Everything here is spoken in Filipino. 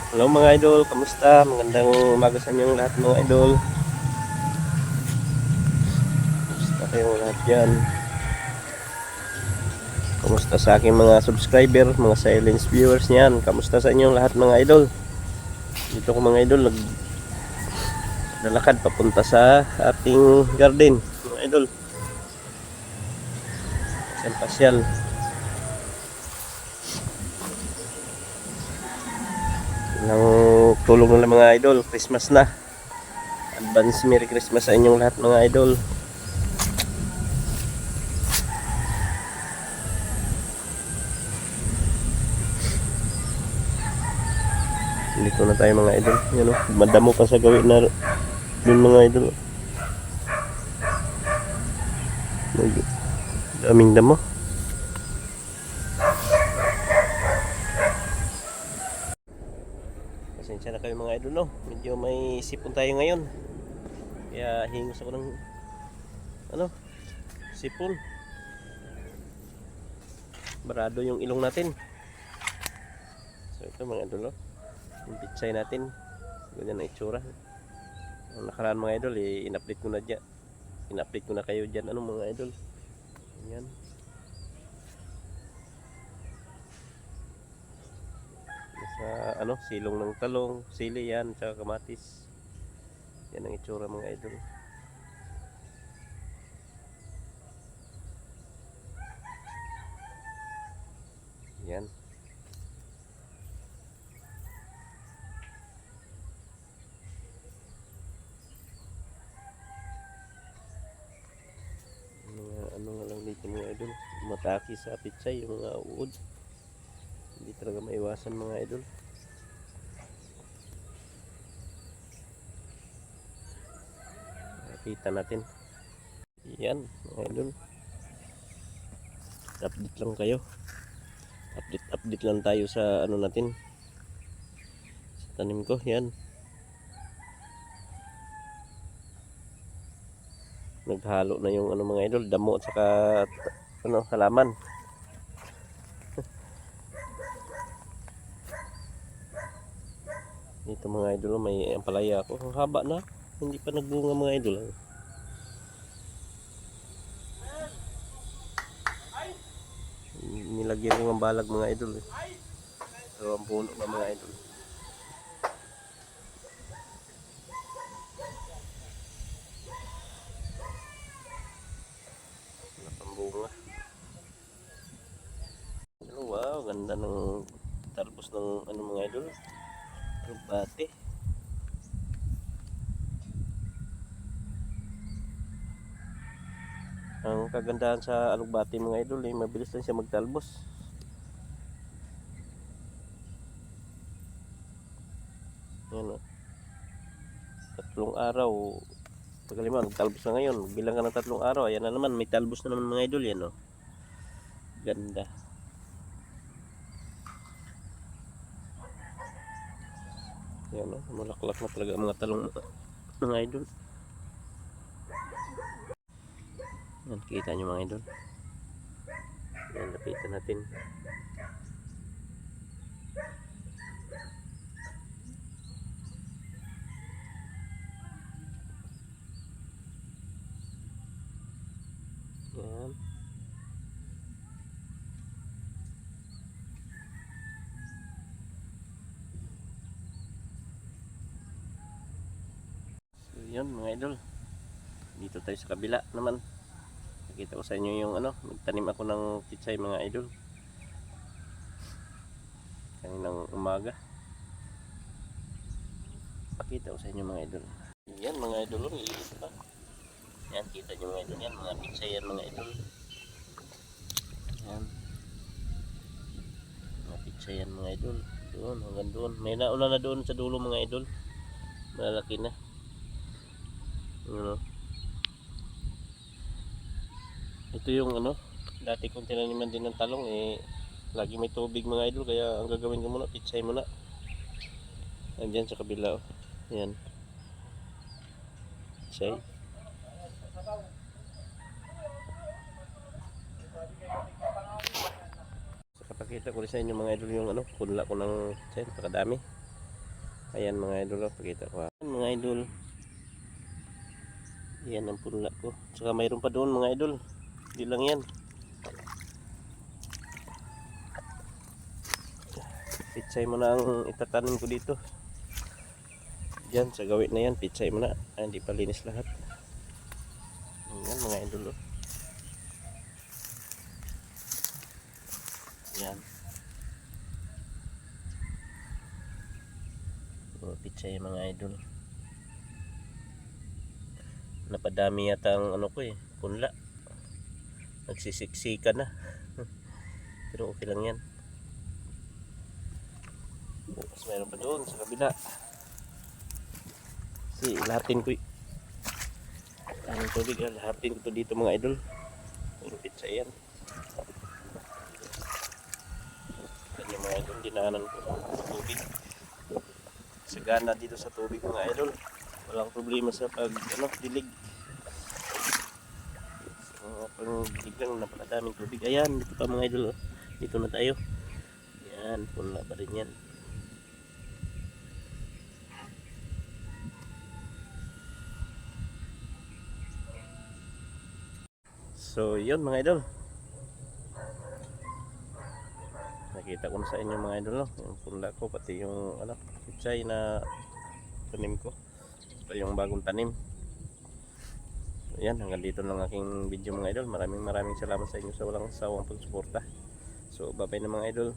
Hello mga idol, kamusta? Magandang umaga sa inyong lahat mga idol. Kamusta kayong lahat dyan? Kamusta sa aking mga subscriber, mga silence viewers niyan? Kamusta sa inyong lahat mga idol? Dito ko mga idol, naglalakad papunta sa ating garden mga idol. Pasyal-pasyal. Ilang tulong na lang mga idol, Christmas na. Advance Merry Christmas sa inyong lahat mga idol. Dito na tayo mga idol. Yan o, madamo pa sa gawin na yun mga idol. Daming damo. Pasensya na kayo mga idol, no? Medyo may sipon tayo ngayon. Kaya hingos ako ng sipon. Barado yung ilong natin. So ito mga idol, no? Yung pitsay natin. Ganyan ang itsura. Ang nakaraan mga idol, in-update ko na dyan. In-update ko na kayo dyan, mga idol. Ganyan. Sa silong ng talong, sili yan, tsaka kamatis. Yan ang itsura mga idol. Yan. Mga nga lang dito mga idol, mataki sa pitsay yung mga uod. Hindi talaga maiwasan mga idol. Kita natin. Yan mga idol. Update lang kayo. Update lang tayo sa natin. Sa tanim ko, yan. Naghalo na yung mga idol, damo at saka halaman. Dito mga idol, may ampalaya ako. Ang haba na, hindi pa nagbunga mga idol. Nilagyan ko ng balag mga idol. Pero ang puno na mga idol. Napambunga. Wow, ganda ng talbos ng mga idol. Alugbate. Ang kagandahan sa alugbate mga idol, mabilis lang siya magtalbos. Yan o. 3 araw. Pagkalima, nagtalbos na ngayon. Bilang ka ng 3 araw, ayan na naman, may talbos na naman mga idol yan o. Ganda. Yan o, malaklak na talaga ang mga talong mga idol. Yan, kita nyo mga idol. Yan, lapitan natin. Yan. So yan mga idol. Dito tayo sa kabila naman. Nakita ko sa inyo yung nagtanim ako ng pitsay mga idol. Kaninang umaga. Pakita ko sa inyo mga idol. Yan mga idol, liliit pa. Yan, kita nyo mga idol. Yan, mga pitsay yan mga idol. Yan. Mga pitsay yan mga idol. Doon, hanggang doon. May nauna na doon sa dulo mga idol. Malalaki na. Ito yung dati kong tinaniman din ng talong lagi may tubig mga idol, kaya ang gagawin ko muna, pitsay muna. Andyan sa kabila oh. Yan. Pitsay. Pakita ko rin sa inyo mga idol yung punla ko ng pitsay, napakadami. Ayan mga idol, oh, pakita ko. Ayan, mga idol. Yan ang punla ko. Saka mayroon pa doon mga idol. Hindi lang yan. Pitsay mo na ang itatanim ko dito. Diyan sa gawin na yan, pitsay mo na. Ay, hindi pa linis lahat. Yan mga idol. Oh. Yan. Oh, pitsay mga idol. Napadami yata ang ano ko punla. Nagsisiksika na. Pero okay lang yan. Tapos mayroon pa doon sa kabila. Kasi lahatin ko ang tubig. Lahatin ko to dito mga idol. Yung pizza yan. Yan yung mga idol. Dinaanan ko sa tubig. Sagana dito sa tubig mga idol. Walang problema sa dilig. Pang dilig lang, napakadaming tubig. Ayan, dito pa mga idol. Oh. Dito na tayo. Yan, punla pa rin yan. So, yun mga idol. Nakita ko na sa inyo mga idol, no? Yung punla ko, pati yung pichay na tanim ko. Ito yung bagong tanim. So, yan, hanggang dito lang aking video mga idol. Maraming salamat sa inyo sa walang sawang pagsuporta. So, bye bye na mga idol.